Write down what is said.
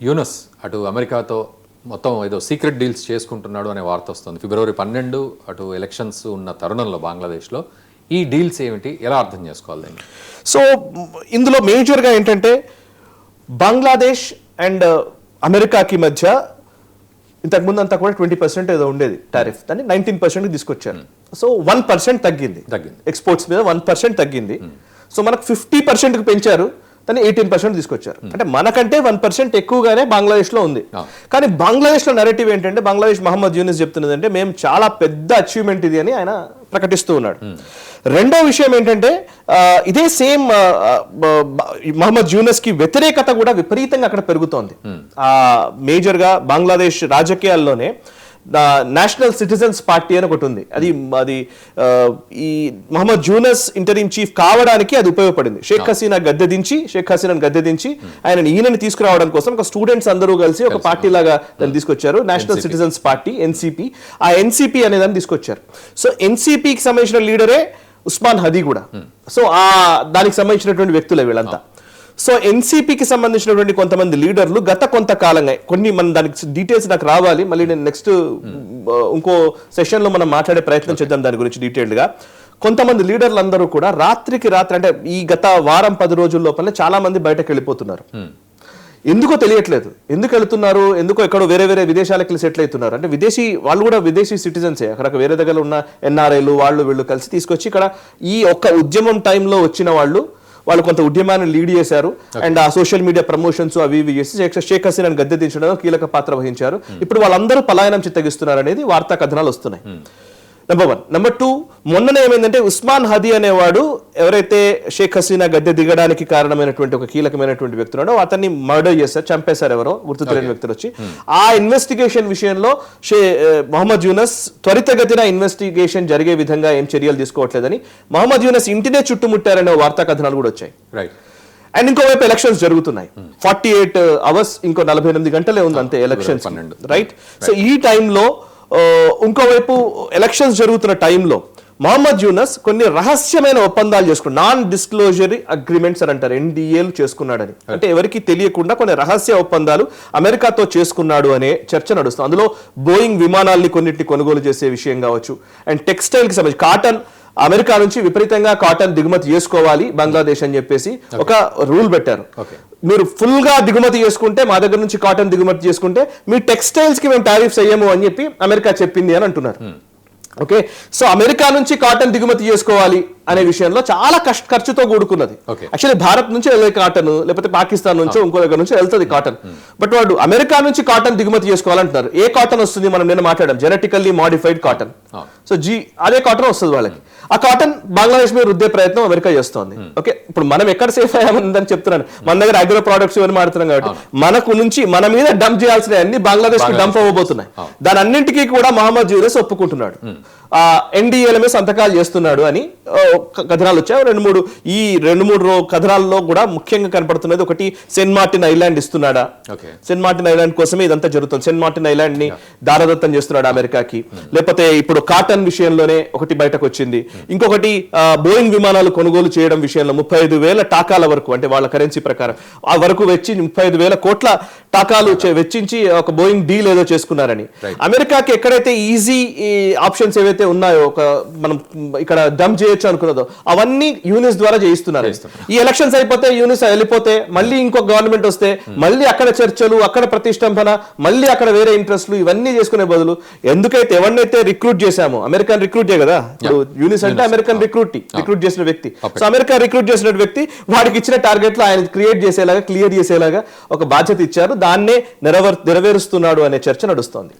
యూనస్ అటు అమెరికాతో మొత్తం ఏదో సీక్రెట్ డీల్స్ చేసుకుంటున్నాడు అనే వార్త వస్తుంది. ఫిబ్రవరి 12 అటు ఎలక్షన్స్ ఉన్న తరుణంలో బంగ్లాదేశ్లో ఈ డీల్స్ ఏమిటి, ఎలా అర్థం చేసుకోవాలి? సో ఇందులో మేజర్గా ఏంటంటే బంగ్లాదేశ్ అండ్ అమెరికాకి మధ్య ఇంతకుముందు అంతా కూడా 20% ఏదో ఉండేది టారిఫ్, దాన్ని 19% తీసుకొచ్చారు. సో 1% తగ్గింది ఎక్స్పోర్ట్స్ మీద 1% తగ్గింది. సో మనకు 50% పెంచారు, దాన్ని 18% తీసుకొచ్చారు. అంటే మనకంటే 1% ఎక్కువగానే బంగ్లాదేశ్లో ఉంది. కానీ బంగ్లాదేశ్లో నెరేటివ్ ఏంటంటే, బంగ్లాదేశ్ మహమ్మద్ యూనిస్ చెప్తున్నది అంటే మేము చాలా పెద్ద అచీవ్మెంట్ ఇది అని ఆయన ప్రకటిస్తూ ఉన్నాడు. రెండో విషయం ఏంటంటే ఇదే సేమ్ మహమ్మద్ యూనస్ కి వ్యతిరేకత కూడా విపరీతంగా అక్కడ పెరుగుతోంది. మేజర్గా బంగ్లాదేశ్ రాజకీయాల్లోనే నేషనల్ సిటిజన్స్ పార్టీ అని ఒకటి ఉంది. అది ఈ మహమ్మద్ యూనస్ ఇంటరిమ్ చీఫ్ కావడానికి అది ఉపయోగపడింది. షేక్ హసీనాను గద్దె దించి ఈయనని తీసుకురావడం కోసం ఒక స్టూడెంట్స్ అందరూ కలిసి ఒక పార్టీ లాగా దాన్ని తీసుకొచ్చారు, నేషనల్ సిటిజన్స్ పార్టీ, ఎన్సిపి. ఆ ఎన్సిపి అనే దాన్ని తీసుకొచ్చారు. సో ఎన్సిపికి సంబంధించిన లీడరే ఉస్మాన్ హదీ కూడా. సో దానికి సంబంధించినటువంటి వ్యక్తులే వీళ్ళంతా. సో ఎన్సిపికి సంబంధించినటువంటి కొంతమంది లీడర్లు గత కొంతకాలంగా మన దానికి డీటెయిల్స్ నాకు రావాలి, మళ్ళీ నేను నెక్స్ట్ ఇంకో సెషన్లో మనం మాట్లాడే ప్రయత్నం చేద్దాం దాని గురించి డీటెయిల్డ్గా. కొంతమంది లీడర్లు అందరూ కూడా రాత్రికి రాత్రి, అంటే ఈ గత వారం 10 రోజుల లోపలనే చాలా మంది బయటకు వెళ్ళిపోతున్నారు. ఎందుకో తెలియట్లేదు, ఎందుకు వెళుతున్నారు, ఎందుకో ఎక్కడో వేరే విదేశాలకు వెళ్ళి సెటిల్ అవుతున్నారు. అంటే వాళ్ళు కూడా విదేశీ సిటిజన్సే, అక్కడ వేరే దగ్గర ఉన్న ఎన్ఆర్ఐలు వీళ్ళు కలిసి తీసుకొచ్చి ఇక్కడ ఈ ఒక్క ఉద్యమం టైంలో వచ్చిన వాళ్ళు కొంత ఉద్యమాన్ని లీడ్ చేశారు. అండ్ ఆ సోషల్ మీడియా ప్రమోషన్స్ అవి చేసి షేక్ హసీనాను గద్దె దించడంలో కీలక పాత్ర వహించారు. ఇప్పుడు వాళ్ళందరూ పలాయనం చిత్తగిస్తున్నారు అనేది వార్తా కథనాలు వస్తున్నాయి. నెంబర్ 1. నెంబర్ 2, మొన్ననే ఏమైందంటే ఉస్మాన్ హదీ అనేవాడు ఎవరైతే షేక్ హసీనా గద్దె దిగడానికి కారణమైనటువంటి ఒక కీలకమైనటువంటి వ్యక్తి ఉన్నాడో అతన్ని మర్డర్ చేశారు, చంపేశారు ఎవరో గుర్తు తెలియని వ్యక్తులు వచ్చి. ఆ ఇన్వెస్టిగేషన్ విషయంలో మహమ్మద్ యూనస్ త్వరితగతిన ఇన్వెస్టిగేషన్ జరిగే విధంగా ఏం చర్యలు తీసుకోవట్లేదని, మహమ్మద్ యూనస్ ఇంటినే చుట్టుముట్టారనే వార్తా కథనాలు కూడా వచ్చాయి. అండ్ ఇంకోవైపు ఎలక్షన్స్ జరుగుతున్నాయి. 48 hours, ఇంకో 48 గంటలే ఉంది అంతే ఎలక్షన్స్, రైట్? సో ఈ టైంలో ఇంకోవైపు ఎలక్షన్స్ జరుగుతున్న టైంలో మహమ్మద్ యూనస్ కొన్ని రహస్యమైన ఒప్పందాలు చేసుకున్నాడు, నాన్ డిస్క్లోజరీ అగ్రిమెంట్స్ అని అంటారు, NDAలు చేసుకున్నాడని. అంటే ఎవరికి తెలియకుండా కొన్ని రహస్య ఒప్పందాలు అమెరికాతో చేసుకున్నాడు అనే చర్చ నడుస్తుంది. అందులో బోయింగ్ విమానాల్ని కొన్నిటిని కొనుగోలు చేసే విషయం కావచ్చు, అండ్ టెక్స్టైల్కి సంబంధించి కాటన్, అమెరికా నుంచి విపరీతంగా కాటన్ దిగుమతి చేసుకోవాలి బంగ్లాదేశ్ అని చెప్పేసి ఒక రూల్ పెట్టారు. మీరు ఫుల్ గా దిగుమతి చేసుకుంటే, మా దగ్గర నుంచి కాటన్ దిగుమతి చేసుకుంటే మీ టెక్స్టైల్స్ కి మేము టారిఫ్స్ అయ్యాము అని చెప్పి అమెరికా చెప్పింది అని అంటున్నారు. ఓకే, సో అమెరికా నుంచి కాటన్ దిగుమతి చేసుకోవాలి అనే విషయంలో చాలా ఖర్చుతో కూడుకున్నది. యాక్చువల్లీ భారత్ నుంచి వెళ్ళే కాటన్, లేకపోతే పాకిస్తాన్ నుంచో ఇంకో దగ్గర నుంచి వెళ్తుంది కాటన్. బట్ వాడు అమెరికా నుంచి కాటన్ దిగుమతి చేసుకోవాలంటున్నారు. ఏ కాటన్ వస్తుంది? మనం నిన్న మాట్లాడాం, జెనెటికల్లీ మాడిఫైడ్ కాటన్. సో అదే కాటన్ వస్తుంది వాళ్ళకి. ఆ కాటన్ బంగ్లాదేశ్ మీద రుద్దే ప్రయత్నం అమెరికా చేస్తోంది. ఓకే, ఇప్పుడు మనం ఎక్కడ సేఫ్ అయ్యామని చెప్తున్నాను. మన దగ్గర అగ్రో ప్రొడక్ట్స్ ఇవన్నీ మాడుతున్నాం కాబట్టి మన మీద డంప్ చేయాల్సిన అన్ని బంగ్లాదేశ్ కి డంప్ అవ్వబోతున్నాయి. దాని అన్నింటికీ కూడా మహమ్మద్ యూనస్ ఒప్పుకుంటున్నాడు, NDAల మీద సంతకాలు చేస్తున్నాడు అని కథనాలు వచ్చాయి. 2-3 కథనాల్లో కూడా ముఖ్యంగా కనపడుతున్నది ఒకటి, సెయింట్ మార్టిన్ ఐలాండ్ ఇస్తున్నాడా, సెయింట్ మార్టిన్ ఐలాండ్ కోసమే ఇదంతా జరుగుతుంది. సెయింట్ మార్టిన్ ఐలాండ్ ని దారదత్తం చేస్తున్నాడు అమెరికాకి. లేకపోతే ఇప్పుడు కాటన్ విషయంలోనే ఒకటి బయటకు వచ్చింది. ఇంకొకటి బోయింగ్ విమానాలు కొనుగోలు చేయడం విషయంలో 35,000 టాకాల వరకు, అంటే వాళ్ళ కరెన్సీ ప్రకారం ఆ వరకు వెచ్చి 35,000 కోట్ల టాకాలు వెచ్చించి ఒక బోయింగ్ డీల్ ఏదో చేసుకున్నారని. అమెరికాకి ఎక్కడైతే ఈజీ ఆప్షన్స్ ఏవైతే ఉన్నాయో, మనం ఇక్కడ డంప్ చేయొచ్చు అనుకున్నదో అవన్నీ యూనిస్ ద్వారా చేయిస్తున్నారు. ఈ ఎలక్షన్స్ అయిపోతే, యూనిస్ వెళ్ళిపోతే, మళ్ళీ ఇంకొక గవర్నమెంట్ వస్తే మళ్ళీ అక్కడ చర్చలు, అక్కడ ప్రతిష్టంభన, మళ్ళీ అక్కడ వేరే ఇంట్రెస్ట్లు, ఇవన్నీ చేసుకునే బదులు ఎందుకైతే ఎవరినైతే రిక్రూట్ చేశామో, అమెరికన్ రిక్రూటే కదా ఇప్పుడు యూనిస్ అంటే, అమెరికన్ రిక్రూట్ చేసిన వ్యక్తి. సో అమెరికా రిక్రూట్ చేసిన వ్యక్తి వాడికి ఇచ్చిన టార్గెట్లు ఆయన క్రియేట్ చేసేలాగా, క్లియర్ చేసేలాగా ఒక బాధ్యత ఇచ్చారు. దాన్నే నెరవేరుస్తున్నాడు అనే చర్చ నడుస్తోంది.